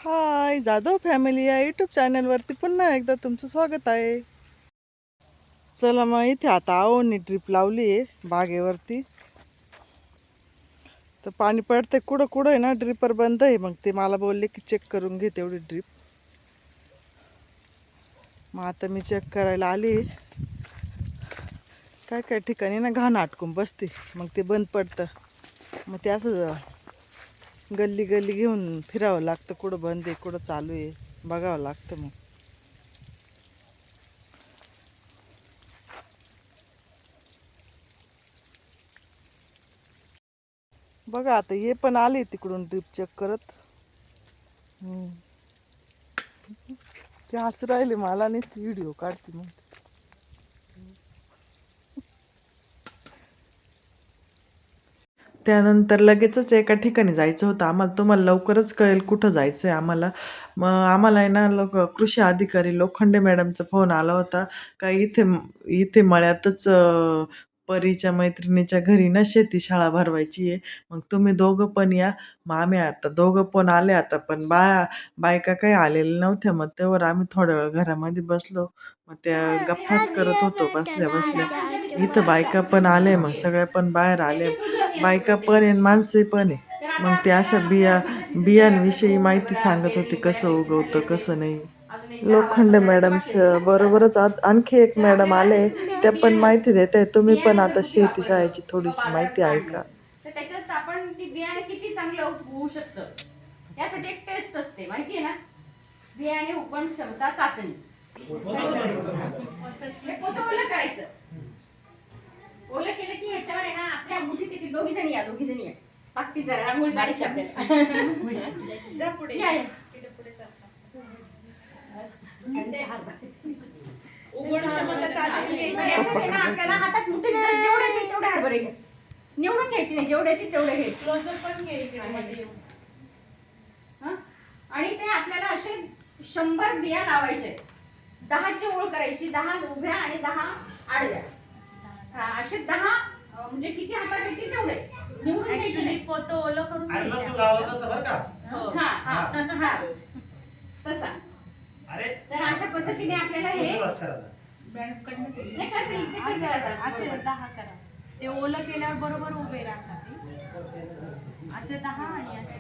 हाय, Jadhav family या YouTube चॅनलवरती पुन्हा एकदा तुमचं स्वागत आहे. चला मग इथे आता आओनी ड्रीप लावली आहे बागेवरती. तर पाणी पडते कुठं कुठं आहे ना, ड्रिपर बंद आहे. मग ते मला बोलले की चेक करून घे तेवढी ड्रीप. मग आता मी चेक करायला आली. काय काय ठिकाणी ना घाण अटकून बसते, मग ते बंद पडतं. मग ते असं गल्ली गल्ली घेऊन फिरावं लागतं, कुठं बंद आहे कुठं चालू आहे बघावं लागतं. मग बघा आता हे पण आले तिकडून ड्रीप चेक करत. ते हसू राहिले मला नुसती व्हिडिओ काढते. मग त्यानंतर लगेचच एका ठिकाणी जायचं होतं आम्हाला. तुम्हाला लवकरच कळेल कुठं जायचं आहे आम्हाला. मग आम्हाला आहे ना कृषी अधिकारी लोखंडे मॅडमचा फोन आला होता का इथे इथे मळ्यातच परीच्या मैत्रिणीच्या घरी ना शेती शाळा भरवायची आहे. मग तुम्ही दोघं पण या. मग आम्ही आता दोघं पण आले आता, पण बायका काही आलेल्या नव्हत्या. मग तेव्हा आम्ही थोड्या वेळ घरामध्ये बसलो. मग त्या गप्पाच करत होतो बसल्या बसल्या. इथं बायका पण आल्या, मग सगळ्या पण बाहेर आल्या. बायका पण आहे माणसे पण आहे. मग ते अशा बियांविषयी माहिती सांगत होते, कसं उगवतं कसं नाही. लोखंडे मॅडम बरोबरच आणखी एक मॅडम आले, त्या पण माहिती देत आहे. तुम्ही पण आता शेती शाळेची थोडीशी माहिती ऐका. तर त्याच्यात आपण ती बियाणे किती चांगलं होऊ शकतं यासाठी एक टेस्ट असते, माहिती आहे ना, बियाणे उगवण क्षमता चाचणी. हे पोतं ओलं करायचं. ओलं केलं की ह्याच्यावर आहे ना आपल्या मुठी तिथे दोघी जणी या पाकती जरा रांगोळी काढायची आपल्याला. जा पुढे या उगवण क्षमता चाचणी घ्यायची. आपल्याला हातात मुठी जेवढे येतील तेवढे हरभरे घ्या. निवडून घ्यायची नाही, जेवढे येतील तेवढे घ्यायचे. आणि ते आपल्याला असे 100 बिया लावायचे. 10ची ओळ करायची, 10 उभ्या आणि 10 आडव्या. असे 10 म्हणजे किती हातात येतील तेवढे निवडून घ्यायचे नाही. पोतं ओलं करून तसा. तर अशा पद्धतीने आपल्याला हे असे 10 करा. ते ओलं केल्यावर बरोबर उभे राहतात. असे 10 आणि असे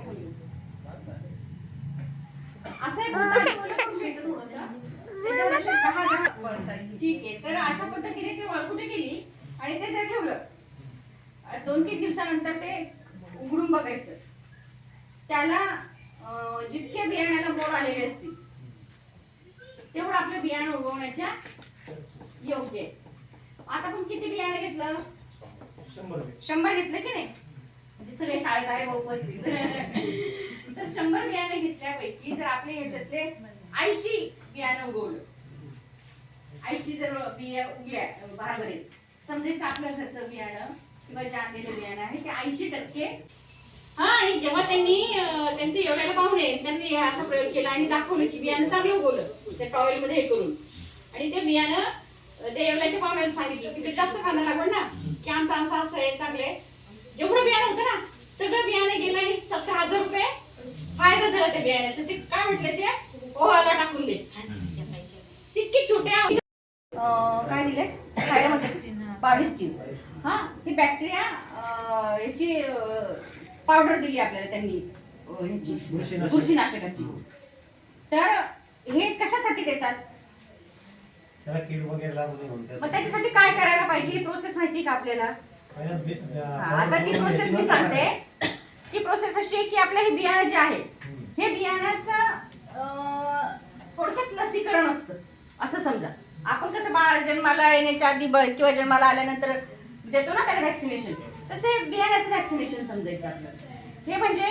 ठीक आहे. तर अशा पद्धतीने ते वळकुटे केली आणि ते जर ठेवलं 2-3 दिवसानंतर ते उघडून बघायचं. त्याला जितके बियाण्याला मोड आलेले असतील तेवढं आपलं बियाणं उगवण्याच्या योग्य आहे. आता आपण किती बियाणं घेतलं? 100 घेतलं की नाही? म्हणजे सगळे शाळेत आहे भाऊ उपस्थित. तर 100 बियाणे घेतल्यापैकी जर आपले ह्याच्यातले 80 बियाणं उगवलं, 80 जर बिया उगल्या बरोबर, समजायचं आपल्या घरचं बियाणं किंवा जे आणलेलं बियाणं आहे ते 80%. आणि जेव्हा त्यांनी त्यांचे एवढ्याला पाहुणे त्यांनी असा प्रयोग केला आणि दाखवलं की बियाणं चांगलं उगवलं त्या टॉवेल मध्ये हे करून. आणि ते बियाणं ते येवल्याच्या पाहुण्याला सांगितलं, तिकडे जास्त कांदा लागवड ना की आमचं असं आहे चांगले. जेवढं बियाणं होतं ना सगळं बियाणं गेलं आणि 70,000 रुपये फायदा झाला त्या बियाण्याचा. ते काय म्हटलं, ते ओहाला टाकून दे. तितकी छोट्या काय दिले 22 टीन. ही बॅक्टेरिया याची पावडर दिली आपल्याला त्यांनी, बुरशीनाशकाची. तर हे कशासाठी देतात? मग त्याच्यासाठी काय करायला पाहिजे ही प्रोसेस माहिती का आपल्याला? आता ती प्रोसेस मी सांगते. ती प्रोसेस अशी आहे की आपलं हे बियाणं जे आहे हे बियाण्याचं थोडक्यात लसीकरण असतं असं समजा. आपण कसं बाळ जन्माला येण्याच्या आधी किंवा जन्माला आल्यानंतर देतो ना त्याला व्हॅक्सिनेशन, तसे बियाण्याचं व्हॅक्सिनेशन समजायचं आपलं. हे म्हणजे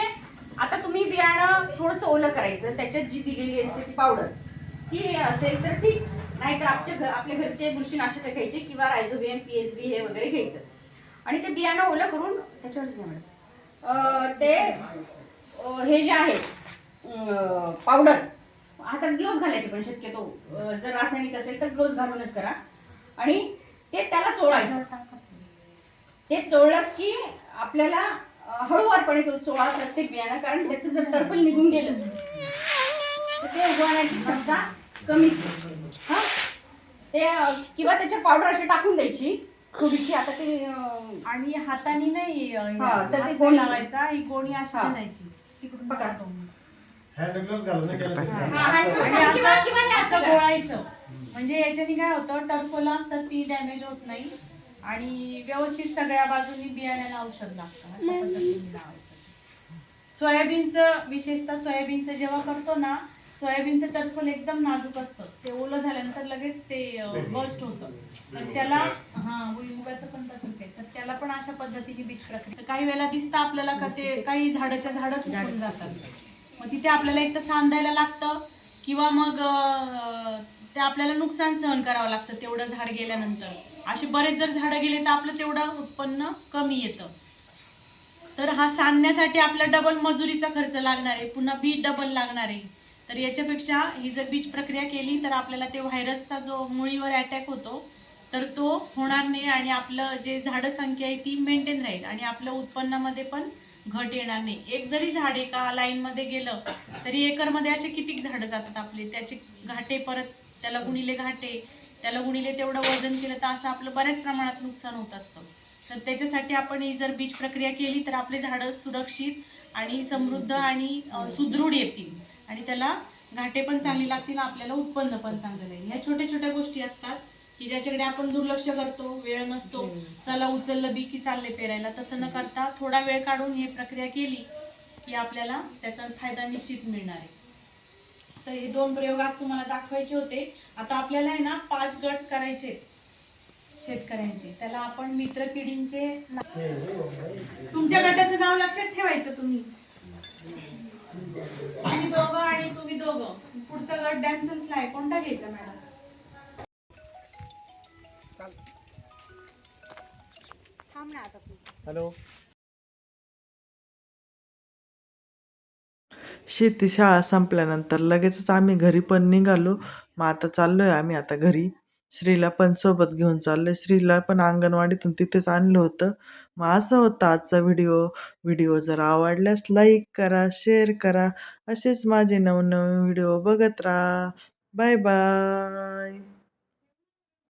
आता तुम्ही बियाणं थोडंसं ओलं करायचं, त्याच्यात जी दिलेली असते ती पावडर ती असेल तर ठीक, नाहीतर आपल्या घरचे बुरशीनाशक घ्यायचे किंवा रायझोबियम PSB हे वगैरे घ्यायचं. आणि ते बियाणं ओलं करून त्याच्यावरच घ्या मॅडम. ते हे जे आहे पावडर, हातात ग्लोव्ज घालायचे पण शक्यतो जर रासायनिक असेल तर ग्लोव्ज घालूनच करा. आणि ते त्याला चोळायचं. ते चोळलं की आपल्याला हळूवारपणे तो चोळा प्रत्येक बियाणं, कारण त्याचं जर टर्फल निघून गेलं ते उगवण्याची क्षमता कमीच आहे. हा ते किंवा त्याच्या पावडर अशी टाकून द्यायची थोडीशी. आता ते आणि हाताने नाही हा, तर ते हात गोणी लावायचा, ही गोणी अशी हा. घालायची तिकडून पकडा. पकडतो. हँड ग्लोव्स घालून केलं तरी चालेल. हा, hand gloves आणि किंवा असं किंवा हे असं असं गोळायचं, म्हणजे याच्याने काय होतं, टरफोला असतात ती डॅमेज होत नाही आणि व्यवस्थित सगळ्या बाजूनी बियाण्याला औषध लागतं. अशा पद्धतीने लावायचं. सोयाबीनचं विशेषतः सोयाबीनचं जेव्हा करतो ना, सोयाबीनचं टरफल एकदम नाजूक असतं. ते ओलं झाल्यानंतर लगेच ते बस्ट होतं. तर त्याला भुईमुगाचं पण तसंच आहे. तर त्याला पण अशा पद्धतीने बीज प्रक्रिया. तर काही वेळेला दिसतं आपल्याला का ते काही झाडाच्या झाडं सुकून जातात. मग तिथे आपल्याला एक तर सांधायला लागतं किंवा मग ते आपल्याला नुकसान सहन करावं लागतं तेवढं झाड गेल्यानंतर. असे बरेच जर झाडं गेले तर आपलं तेवढं उत्पन्न कमी येतं. तर हा सांधण्यासाठी आपला डबल मजुरीचा खर्च लागणार आहे, पुन्हा बी डबल लागणार आहे. तर याच्यापेक्षा ही जर बीज प्रक्रिया केली तर आपल्याला ते व्हायरसचा जो मुळीवर अटॅक होतो तर तो होणार नाही आणि आपलं जे झाडं संख्या आहे ती मेंटेन राहील आणि आपल्या उत्पन्नामध्ये पण घट येणार नाही. एक जरी झाड एका लाईनमध्ये गेलं तरी एकरमध्ये असे किती झाडं जातात आपले, त्याचे घाटे परत त्याला गुणिले घाटे, त्याला गुणिले तेवढं वजन केलं तर असं आपलं बऱ्याच प्रमाणात नुकसान होत असतं. तर त्याच्यासाठी आपण ही जर बीज प्रक्रिया केली तर आपले झाडं सुरक्षित आणि समृद्ध आणि सुदृढ येतील आणि त्याला घाटे पण चांगली लागतील, आपल्याला उत्पन्न पण चांगलं येईल. ह्या छोट्या छोट्या गोष्टी असतात की ज्याच्याकडे आपण दुर्लक्ष करतो, वेळ नसतो, चला उचललं बी की चालले पेरायला. तसं न करता थोडा वेळ काढून ही प्रक्रिया केली की आपल्याला त्याचा फायदा निश्चित मिळणार आहे. तर हे 2 प्रयोग आज तुम्हाला दाखवायचे होते. आता आपल्याला आहे ना 5 गट करायचे शेतकऱ्यांचे. त्याला आपण मित्र किडींचे तुमच्या गटाचं नाव लक्षात ठेवायचं तुम्ही. तुम्ही दोघं आणि तुम्ही दोघं. पुढचा गट डॅन्स अँड फ्लाय कोणता घ्यायचा मॅडम? हॅलो. शेती शाळा संपल्यानंतर लगेचच आम्ही घरी पण निघालो. मग आता चाललोय आम्ही आता घरी. श्रीला पण सोबत घेऊन चाललोय. श्रीला पण अंगणवाडीतून तिथेच आणलं होतं. मग असा होता आजचा व्हिडिओ. व्हिडिओ जर आवडल्यास लाईक करा, शेअर करा. असेच माझे नवनवीन व्हिडिओ बघत राहा. Bye bye.